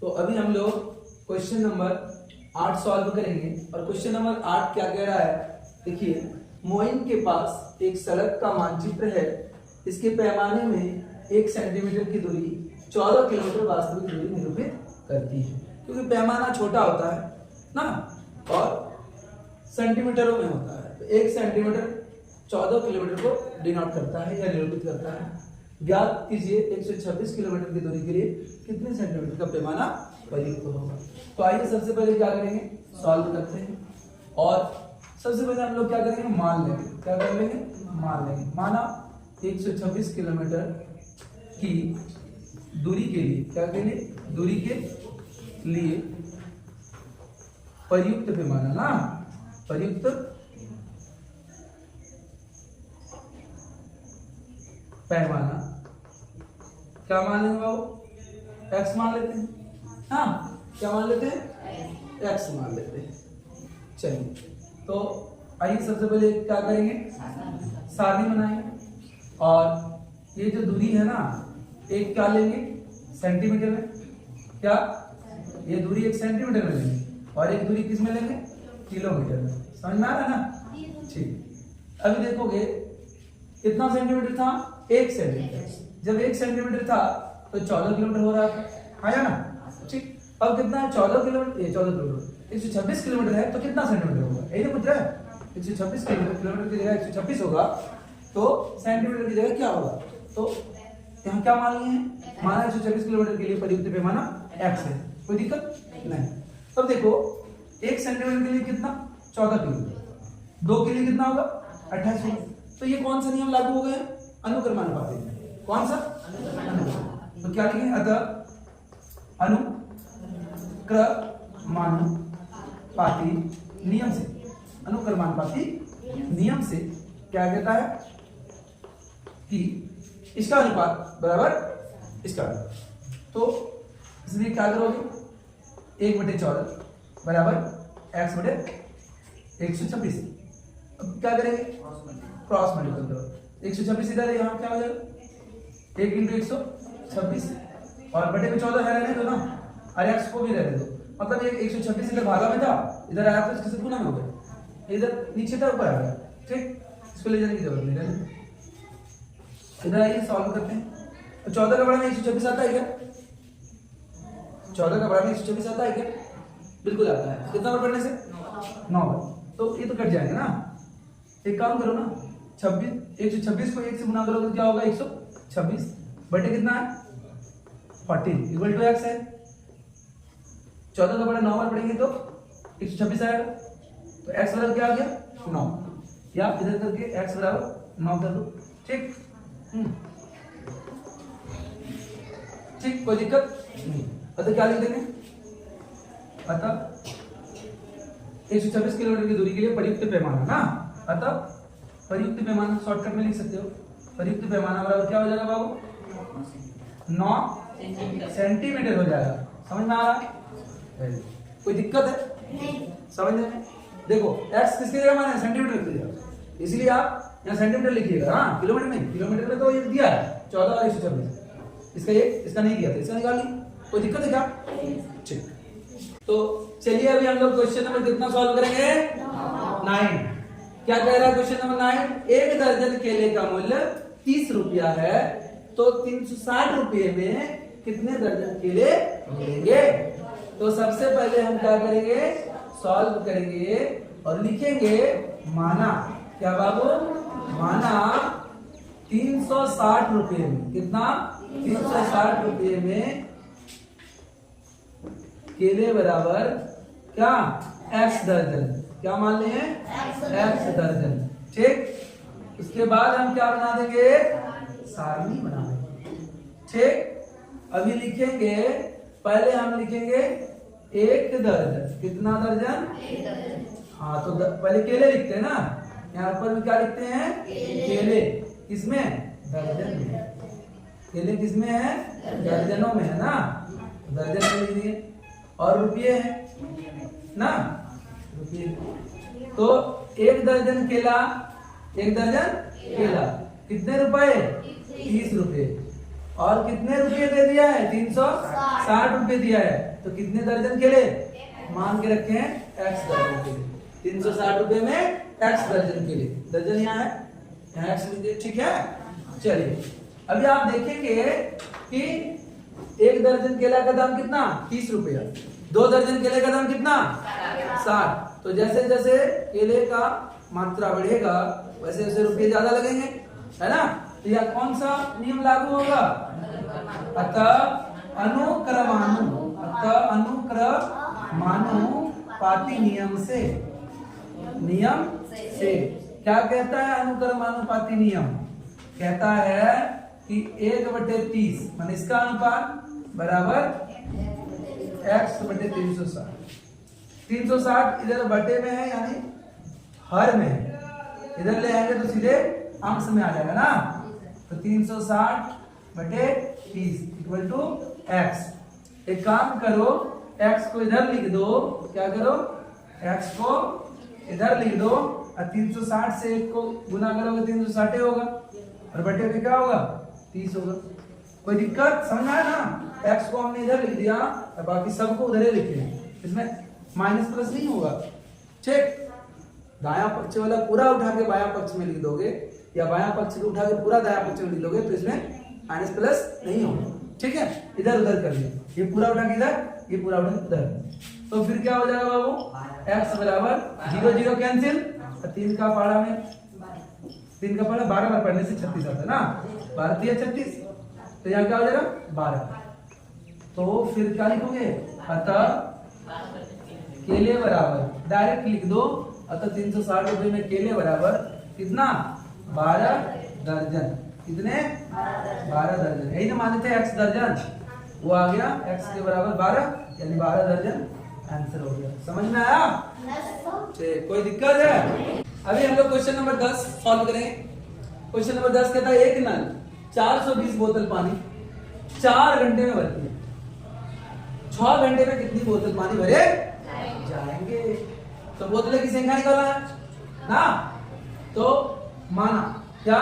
तो अभी हम लोग क्वेश्चन नंबर 8 सॉल्व करेंगे। और क्वेश्चन नंबर 8 क्या कह रहा है, देखिए, मोइन के पास एक सड़क का मानचित्र है। इसके पैमाने में 1 सेंटीमीटर की दूरी 14 किलोमीटर वास्तविक दूरी निरूपित करती है। क्योंकि पैमाना छोटा होता है ना, और सेंटीमीटरों में होता है, तो 1 सेंटीमीटर 14 किलोमीटर को डिनोट करता है या निरूपित करता है। ज्ञात कीजिए 126 किलोमीटर की दूरी के लिए कितने सेंटीमीटर का पैमाना प्रयुक्त होगा। तो आइए सबसे पहले क्या करेंगे, सॉल्व करते हैं। और सबसे पहले हम लोग क्या करेंगे, मान लेंगे। क्या कर लेंगे, मान लेंगे। माना 126 किलोमीटर की दूरी के लिए, क्या करेंगे, दूरी के लिए प्रयुक्त पैमाना ना, प्रयुक्त पैमाना क्या मान लेंगे बाबू, x मान लेते हैं। हाँ, क्या मान लेते हैं, x मान लेते हैं। चलिए, तो आइए सबसे पहले क्या करेंगे, सारणी बनाएंगे। और ये जो दूरी है ना, एक क्या लेंगे, सेंटीमीटर में। क्या, ये दूरी 1 सेंटीमीटर में लेंगे और एक दूरी किस में लेंगे, किलोमीटर में। समझ में आ रहा है ना, ठीक। अभी देखोगे कितना सेंटीमीटर था, 1 सेंटीमीटर। जब 1 सेंटीमीटर था तो 14 किलोमीटर हो रहा था, आया ना, ठीक। अब कितना है, 14 किलोमीटर, ये 14 किलोमीटर 126 किलोमीटर है, तो कितना सेंटीमीटर होगा, यही तो पूछ रहा है। 126 किलोमीटर की जगह 126 होगा, तो सेंटीमीटर की जगह क्या होगा। तो यहाँ क्या मान लिए हैं, माना 126 किलोमीटर के लिए प्रयुक्त पैमाना x है, कोई दिक्कत नहीं। अब देखो 1 सेंटीमीटर के लिए कितना, 14 किलोमीटर, 2 के लिए कितना होगा, 28 होगा। तो ये कौन सा नियम लागू हो गया, अनुक्रमानुपाती। कौन सा, तो क्या लिखेंगे, अतः अनुक्रमानुपाती नियम से, अनुक्रमानुपाती नियम से क्या कहता है कि इसका अनुपात बराबर इसका अनुपात। तो इसलिए क्या करोगे, 1/14 बराबर x बटे 126। अब क्या करेंगे, क्रॉस मल्टीपल करो। 126 इधर है, यहाँ क्या हो जाएगा, 1 × 126 और बटे में 14 है, रहने दो ना, और x को भी रहने दो। मतलब ये 126 इधर भागा में था, इधर आया तो इसके साथ गुना में हो गया, इधर नीचे था ऊपर आ गया, ठीक। इसको ले जाने की जरूरत नहीं है। इधर आइए सॉल्व करते हैं। तो 14 का बड़ा में 126 आता है क्या, 14 का बड़ा में 126 आता है क्या, बिल्कुल आता है। कितना बार पढ़ने से, 9 बार। तो ये तो कट जाएंगे ना, एक काम करो ना, 126 को 1 से गुना करो तो क्या होगा, 126 बटे कितना है, 14 इक्वल टू x है। 14 का बड़ा 9 बार पढ़ेंगे तो 126 आएगा। तो x बराबर क्या आ गया, 9, या इधर करके x बराबर 9 कर दो, ठीक। ठीक, कोई दिक्कत नहीं। अतः क्या लिख देंगे, अतः 126 किलोमीटर की दूरी के लिए प्रयुक्त पैमाना ना, अतः प्रयुक्त पैमाना शॉर्टकट में लिख सकते हो। प्रयुक्त पैमाना बराबर क्या हो जाएगा बाबू, 9 सेंटीमीटर हो जाएगा। समझ में आ रहा है, कोई दिक्कत है समझने में। देखो x किसकी जगह माने, सेंटीमीटर की जगह, इसलिए आप यहाँ सेंटीमीटर लिखिएगा, हाँ किलोमीटर में। किलोमीटर में तो ये दिया है 14 और 126, इसका ये, इसका नहीं दिया था, इसका निकाल ली। कोई दिक्कत है क्या, ठीक। तो चलिए अभी हम लोग क्वेश्चन नंबर कितना सॉल्व करेंगे, 9। क्या कह रहा है क्वेश्चन नंबर 9, 1 दर्जन केले का मूल्य 30 रुपया है, तो 360 रुपये में कितने दर्जन केले मिलेंगे। तो सबसे पहले हम क्या करेंगे, सॉल्व करेंगे और लिखेंगे माना, क्या बाबू, माना 360 रुपये में, कितना, 360 रुपये में केले बराबर क्या, x दर्जन। क्या मान ले हैं, x दर्जन, ठीक। उसके बाद हम क्या बना देंगे, सारणी बना देंगे, ठीक। अभी लिखेंगे, पहले हम लिखेंगे 1 दर्जन, कितना दर्जन, 1 दर्जन। हाँ, तो पहले केले लिखते हैं ना, यहाँ पर भी क्या लिखते हैं, केले, किसमें, दर्जन में। केले किसमें है, दर्जनों में है ना, दर्जन में लिख दिए। और रुपये है ना, रुपये। तो 1 दर्जन केला, 1 दर्जन केला कितने रुपए, 30 रुपए। और कितने रुपये दे दिया है? 360 रुपये दिया है। तो कितने दर्जन केले मान के रखे हैं? x दर्जन केले। 360 रुपये में x दर्जन केले। दर्जन यहाँ है, यहाँ x लिख दिया, ठीक है। चलिए अभी आप देखेंगे कि एक दर्जन केला का दाम कितना? 30 रुपया। 2 दर्जन केले का दाम कितना? 60। तो जैसे जैसे केले का मात्रा बढ़ेगा वैसे वैसे रुपये ज्यादा लगेंगे, है ना। तो यह कौन सा नियम लागू होगा? अतः अनुक्रमानुपाती नियम से। क्या कहता है अनुक्रमानुपाती नियम? कहता है कि 1/30 मान इसका अनुपात बराबर x/360। 360 इधर बटे में है यानी हर में है, इधर ले आएंगे तो सीधे अंश में आ जाएगा ना। तो 360/30 इक्वल टू x। एक काम करो, x को इधर लिख दो। क्या करो? x को इधर लिख दो और 360 से 1 को गुना करोगे 360 होगा और बटे में क्या होगा? 30 होगा। कोई दिक्कत? समझ आया ना। x को हमने इधर लिख दिया और बाकी सबको उधर ही लिख दिया, इसमें माइनस प्लस नहीं होगा। ठीक, दायां पक्ष वाला पूरा उठा के बायां पक्ष में लिख दोगे या बायां पक्ष को उठा के पूरा दायां पक्ष में लिख दोगे तो इसमें माइनस प्लस नहीं होगा। ठीक है, इधर उधर कर लिया, ये पूरा उठा के इधर, ये पूरा उठा के उधर। तो फिर क्या हो जाएगा बाबू? x बराबर 0 0 कैंसिल, 3 का पारा में 3 का पारा 12 बार पढ़ने से 36 आता है ना। 12 3 36, तो यहाँ क्या हो जाएगा? 12। तो फिर क्या लिखोगे? अतः केले बराबर डायरेक्ट लिख दो। अतः 360 रुपए में केले बराबर कितना? 12 दर्जन। कितने? 12 दर्जन। यही ना माने थे x दर्जन, वो आ गया x के बराबर 12 यानी 12 दर्जन आंसर हो गया। समझ में आया? कोई दिक्कत है? अभी हम लोग क्वेश्चन नंबर 10 सॉल्व करेंगे। क्वेश्चन नंबर 10 कहता है एक नल 420 बोतल पानी 4 घंटे में भरती है। 6 घंटे में कितनी बोतल पानी भरे जाएंगे? तो बोतलें की संख्या निकालना है ना। तो माना क्या?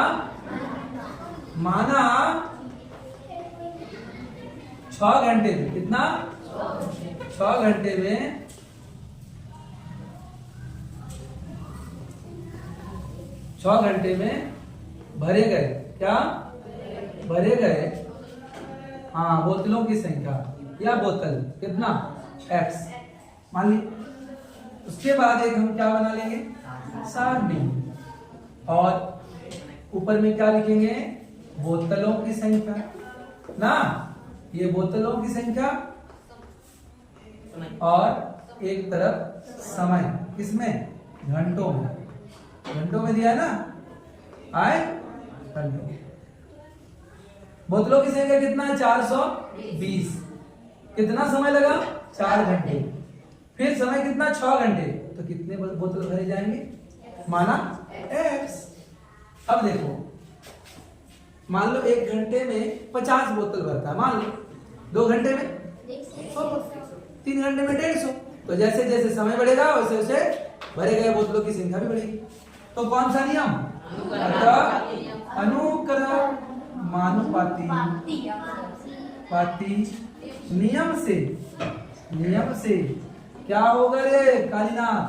माना 6 घंटे में कितना? 6 घंटे में 6 घंटे में भरे गए, क्या भरे गए? हाँ, बोतलों की संख्या या बोतल कितना? x मान ली। उसके बाद एक हम क्या बना लेंगे? सारणी। और ऊपर में क्या लिखेंगे? बोतलों की संख्या ना। ये बोतलों की संख्या और एक तरफ समय, किसमें? घंटों में। घंटों में दिया है ना, आए घंटों। बोतलों की संख्या कितना है? 420। कितना समय लगा? 4 घंटे। फिर समय कितना? 6 घंटे। तो कितने बोतल भरे जाएंगे? माना x। अब देखो, मान लो 1 घंटे में 50 बोतल भरता है, मान लो 2 घंटे में 3 घंटे में 150। तो जैसे जैसे समय बढ़ेगा वैसे वैसे भरे गए बोतलों की संख्या भी बढ़ेगी। तो कौन सा नियम? अनुक्रमानुपाती नियम से क्या होगा रे कालीनाथ?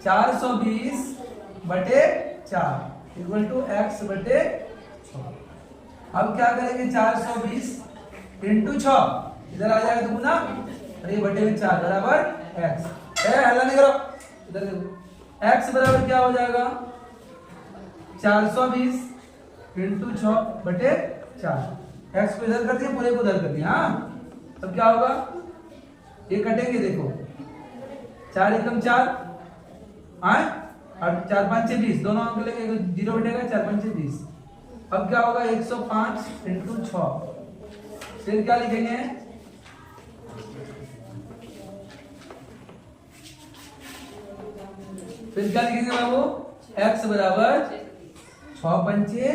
420/4 equal to x/6। अब क्या करेंगे? 420 × 6 इधर आ जाएगा तो गुना और ये बटे में 4 बराबर x। हल्ला नहीं करो, इधर देखो। x बराबर क्या हो जाएगा? 420 × 6/4। x को इधर कर दिया, पूरे को उधर कर दिया। हाँ, तब क्या होगा? ये कटेंगे, देखो 4 एकम 4 आए और 4 5 6 20, दोनों अंक लेंगे, 0 बटेगा, 4 5 6 20। अब क्या होगा? 105 × 6। फिर क्या लिखेंगे? फिर क्या लिखेंगे बाबू? x बराबर 6 पंचे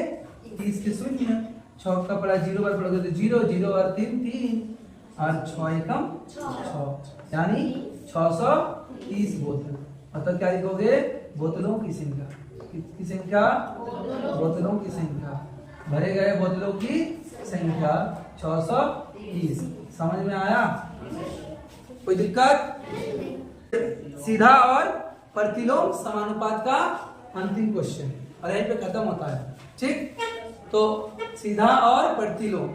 30 के 0। 6 का पड़ा 0 बार पड़ोगे तो 0 0 और 3 3 और 6 एकम 6 यानी 630 बोतल। मतलब क्या लिखोगे? बोतलों की संख्या। किसकी संख्या? बोतलों की संख्या। भरे गए बोतलों की संख्या 630। समझ में आया? कोई दिक्कत? सीधा और प्रतिलोम समानुपात का अंतिम क्वेश्चन और यहीं पे खत्म होता है। ठीक, तो सीधा और प्रतिलोम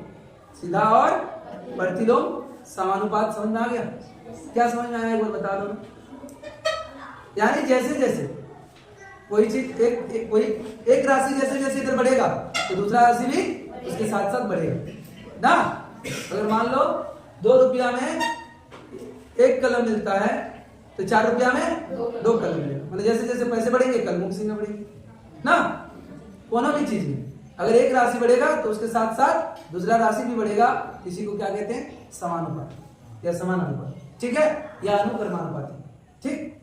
समानुपात समझ में आ गया? क्या समझ में आया एक बार बता दो। यानी जैसे जैसे कोई चीज एक राशि जैसे जैसे इधर बढ़ेगा तो दूसरा राशि भी उसके साथ साथ बढ़ेगा ना। अगर मान लो 2 रुपया में 1 कलम मिलता है तो 4 रुपया में 2 कलम मिलेगा। मतलब जैसे जैसे पैसे बढ़ेंगे कलमों की संख्या बढ़ेगी ना। कोनो भी चीज में अगर एक राशि बढ़ेगा तो उसके साथ साथ दूसरा राशि भी बढ़ेगा। इसी को क्या कहते हैं? समानुपात या समानुपात। ठीक है, या अनुक्रमानुपाती। ठीक।